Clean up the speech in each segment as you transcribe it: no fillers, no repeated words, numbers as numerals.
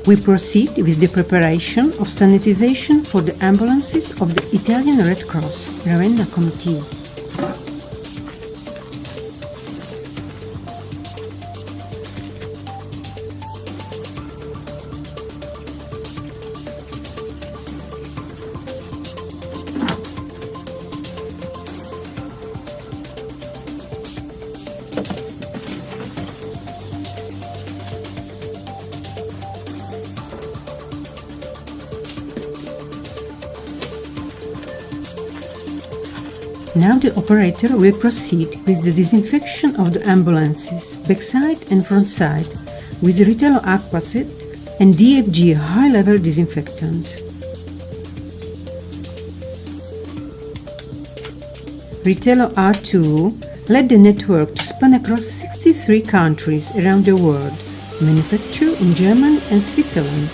We proceed with the preparation of sanitization for the ambulances of the Italian Red Cross Ravenna Committee. Now the operator will proceed with the disinfection of the ambulances, backside and front side, with Ritello Aquacet and DFG high-level disinfectant. Ritello R2 led the network to span across 63 countries around the world, manufactured in Germany and Switzerland.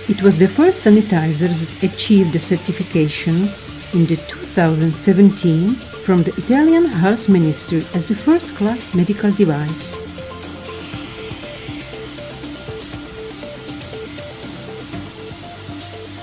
It was the first sanitizer that achieved the certification in the 2017 from the Italian Health Ministry as the first-class medical device.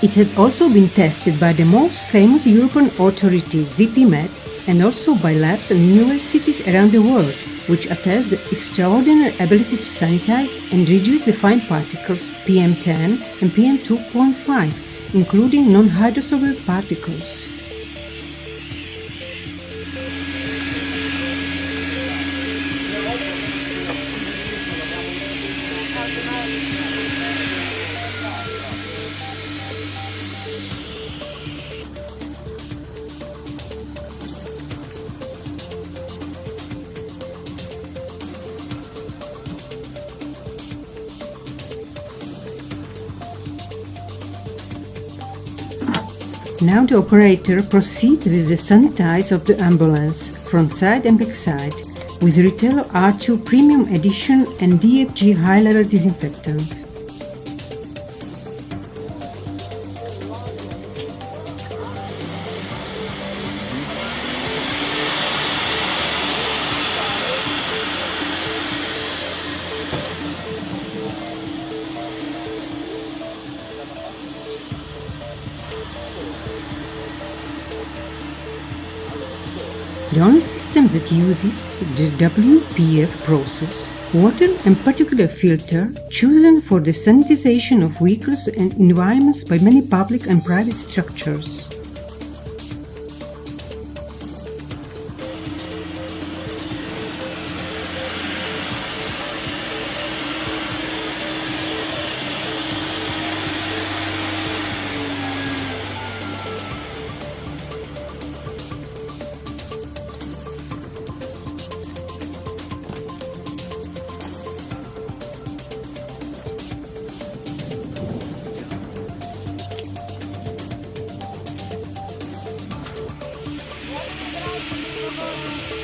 It has also been tested by the most famous European authority, ZPMed, and also by labs and universities around the world, which attest the extraordinary ability to sanitize and reduce the fine particles PM10 and PM2.5, including non-hydrosolvable particles. Now the operator proceeds with the sanitize of the ambulance, front side and back side, with Ritello R2 Premium Edition and DFG high-level disinfectant. The only system that uses the WPF process, water and particulate filter, chosen for the sanitization of vehicles and environments by many public and private structures.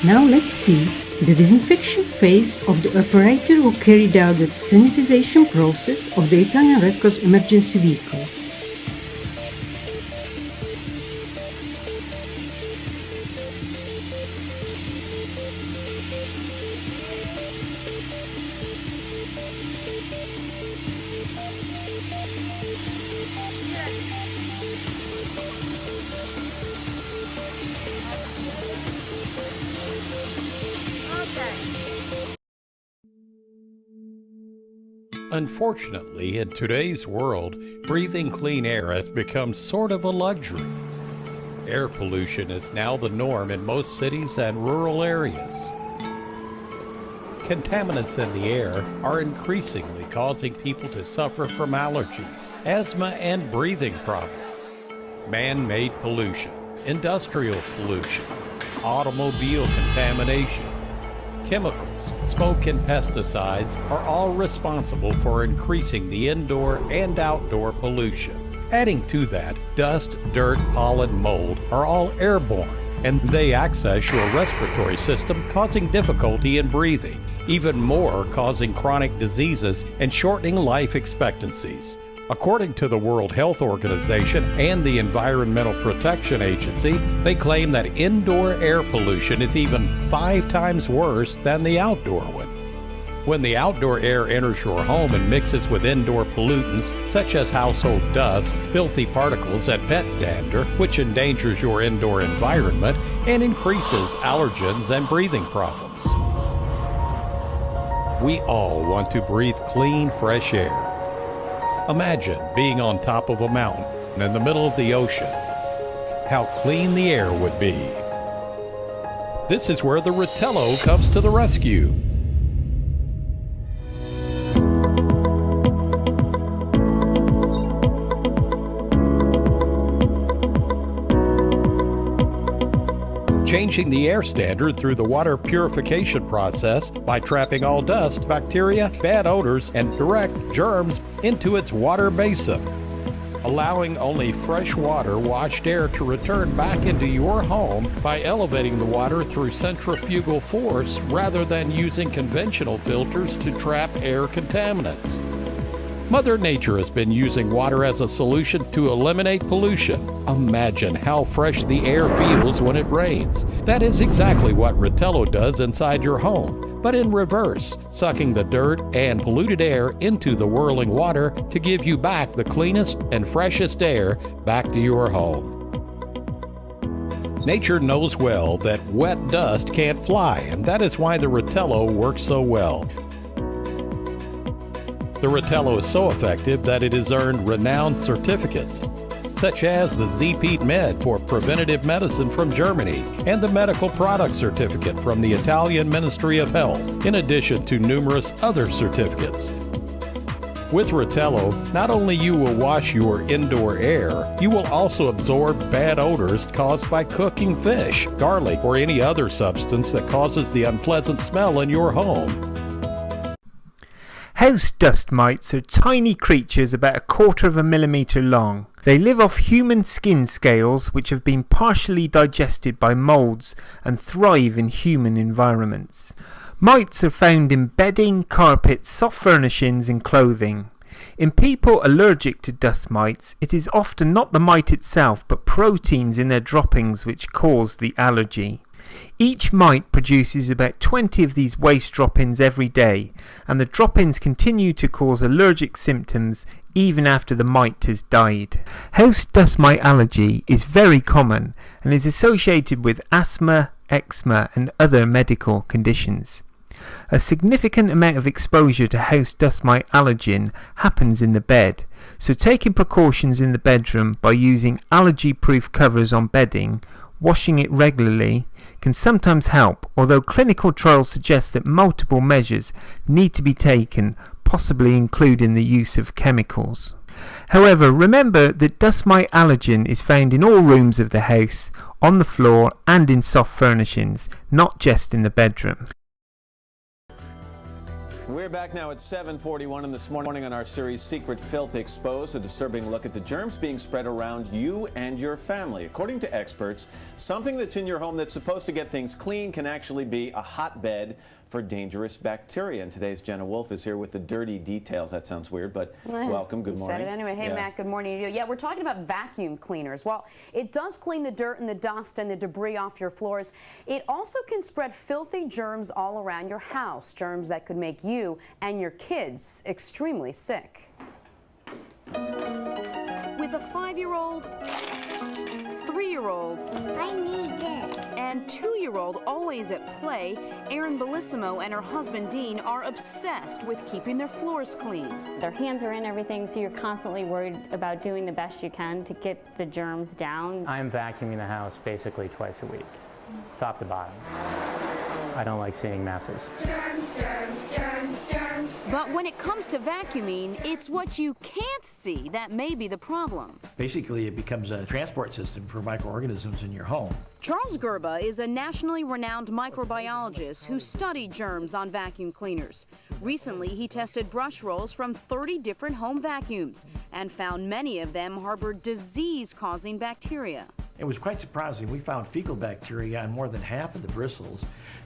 Now let's see the disinfection phase of the operator who carried out the sanitization process of the Italian Red Cross emergency vehicles. Unfortunately, in today's world, breathing clean air has become sort of a luxury. Air pollution is now the norm in most cities and rural areas. Contaminants in the air are increasingly causing people to suffer from allergies, asthma, and breathing problems. Man-made pollution, industrial pollution, automobile contamination, chemicals, smoke, and pesticides are all responsible for increasing the indoor and outdoor pollution. Adding to that, dust, dirt, pollen, mold are all airborne, and they access your respiratory system, causing difficulty in breathing, even more causing chronic diseases and shortening life expectancies. According to the World Health Organization and the Environmental Protection Agency, they claim that indoor air pollution is even 5 times worse than the outdoor one. When the outdoor air enters your home and mixes with indoor pollutants such as household dust, filthy particles, and pet dander, which endangers your indoor environment and increases allergens and breathing problems. We all want to breathe clean, fresh air. Imagine being on top of a mountain in the middle of the ocean. How clean the air would be. This is where the Ritello comes to the rescue. Changing the air standard through the water purification process by trapping all dust, bacteria, bad odors, and direct germs into its water basin, allowing only fresh water washed air to return back into your home by elevating the water through centrifugal force rather than using conventional filters to trap air contaminants. Mother Nature has been using water as a solution to eliminate pollution. Imagine how fresh the air feels when it rains. That is exactly what Ritello does inside your home, but in reverse, sucking the dirt and polluted air into the whirling water to give you back the cleanest and freshest air back to your home. Nature knows well that wet dust can't fly, and that is why the Ritello works so well. The Ritello is so effective that it has earned renowned certificates, such as the ZP Med for preventative medicine from Germany and the medical product certificate from the Italian Ministry of Health, in addition to numerous other certificates. With Ritello, not only you will wash your indoor air, you will also absorb bad odors caused by cooking fish, garlic, or any other substance that causes the unpleasant smell in your home. House dust mites are tiny creatures about 1/4 of a millimetre long. They live off human skin scales which have been partially digested by moulds and thrive in human environments. Mites are found in bedding, carpets, soft furnishings and clothing. In people allergic to dust mites, it is often not the mite itself but proteins in their droppings which cause the allergy. Each mite produces about 20 of these waste drop-ins every day, and the drop-ins continue to cause allergic symptoms even after the mite has died. House dust mite allergy is very common and is associated with asthma, eczema and other medical conditions. A significant amount of exposure to house dust mite allergen happens in the bed, so taking precautions in the bedroom by using allergy-proof covers on bedding, washing it regularly, can sometimes help, although clinical trials suggest that multiple measures need to be taken, possibly including the use of chemicals. However, remember that dust mite allergen is found in all rooms of the house, on the floor and in soft furnishings, not just in the bedroom. We're back now at 7:41 and this morning on our series Secret Filth Exposed, a disturbing look at the germs being spread around you and your family. According to experts, something that's in your home that's supposed to get things clean can actually be a hotbed for dangerous bacteria. And today's Jenna Wolf is here with the dirty details. That sounds weird, but welcome. Good morning. Said it anyway. Hey, Matt, good morning to you. Yeah, we're talking about vacuum cleaners. Well, it does clean the dirt and the dust and the debris off your floors. It also can spread filthy germs all around your house, germs that could make you and your kids extremely sick. With a 5-year-old, 3-year-old, I need this, and 2-year-old always at play, Erin Bellissimo and her husband Dean are obsessed with keeping their floors clean. Their hands are in everything, so you're constantly worried about doing the best you can to get the germs down. I'm vacuuming the house basically twice a week, top to bottom. I don't like seeing messes. But when it comes to vacuuming, it's what you can't see that may be the problem. Basically, it becomes a transport system for microorganisms in your home. Charles Gerba is a nationally renowned microbiologist who studied germs on vacuum cleaners. Recently, he tested brush rolls from 30 different home vacuums and found many of them harbored disease-causing bacteria. It was quite surprising. We found fecal bacteria on more than half of the bristles,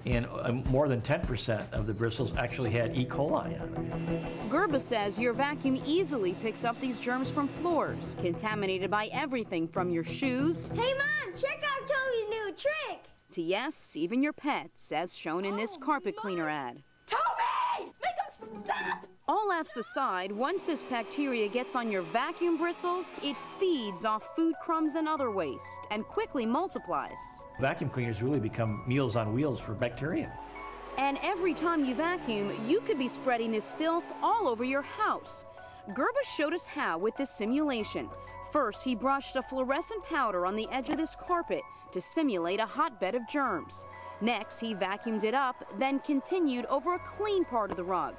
and more than 10% of the bristles actually had E. coli on them. Gerba says your vacuum easily picks up these germs from floors, contaminated by everything from your shoes. Hey Mom, check out Toby's new trick! To yes, even your pets, as shown in this carpet cleaner ad. Toby! Make him stop! All laughs aside, once this bacteria gets on your vacuum bristles, it feeds off food crumbs and other waste and quickly multiplies. Vacuum cleaners really become meals on wheels for bacteria. And every time you vacuum, you could be spreading this filth all over your house. Gerba showed us how with this simulation. First, he brushed a fluorescent powder on the edge of this carpet to simulate a hotbed of germs. Next, he vacuumed it up, then continued over a clean part of the rug.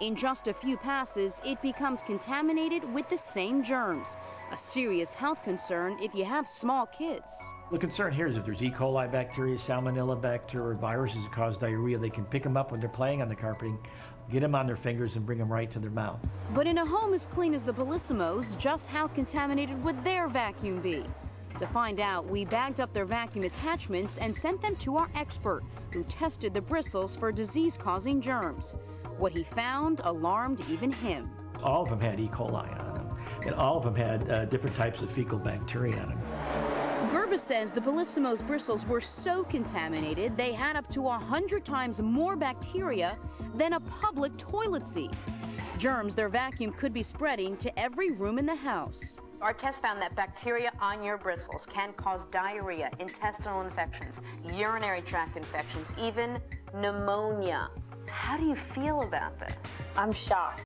In just a few passes, it becomes contaminated with the same germs. A serious health concern if you have small kids. The concern here is if there's E. coli bacteria, salmonella bacteria, or viruses that cause diarrhea, they can pick them up when they're playing on the carpeting, get them on their fingers, and bring them right to their mouth. But in a home as clean as the Bellissimos, just how contaminated would their vacuum be? To find out, we bagged up their vacuum attachments and sent them to our expert, who tested the bristles for disease-causing germs. What he found alarmed even him. All of them had E. coli on them, and all of them had different types of fecal bacteria on them. Gerba says the Bellissimos' bristles were so contaminated they had up to 100 times more bacteria than a public toilet seat. Germs their vacuum could be spreading to every room in the house. Our test found that bacteria on your bristles can cause diarrhea, intestinal infections, urinary tract infections, even pneumonia. How do you feel about this? I'm shocked.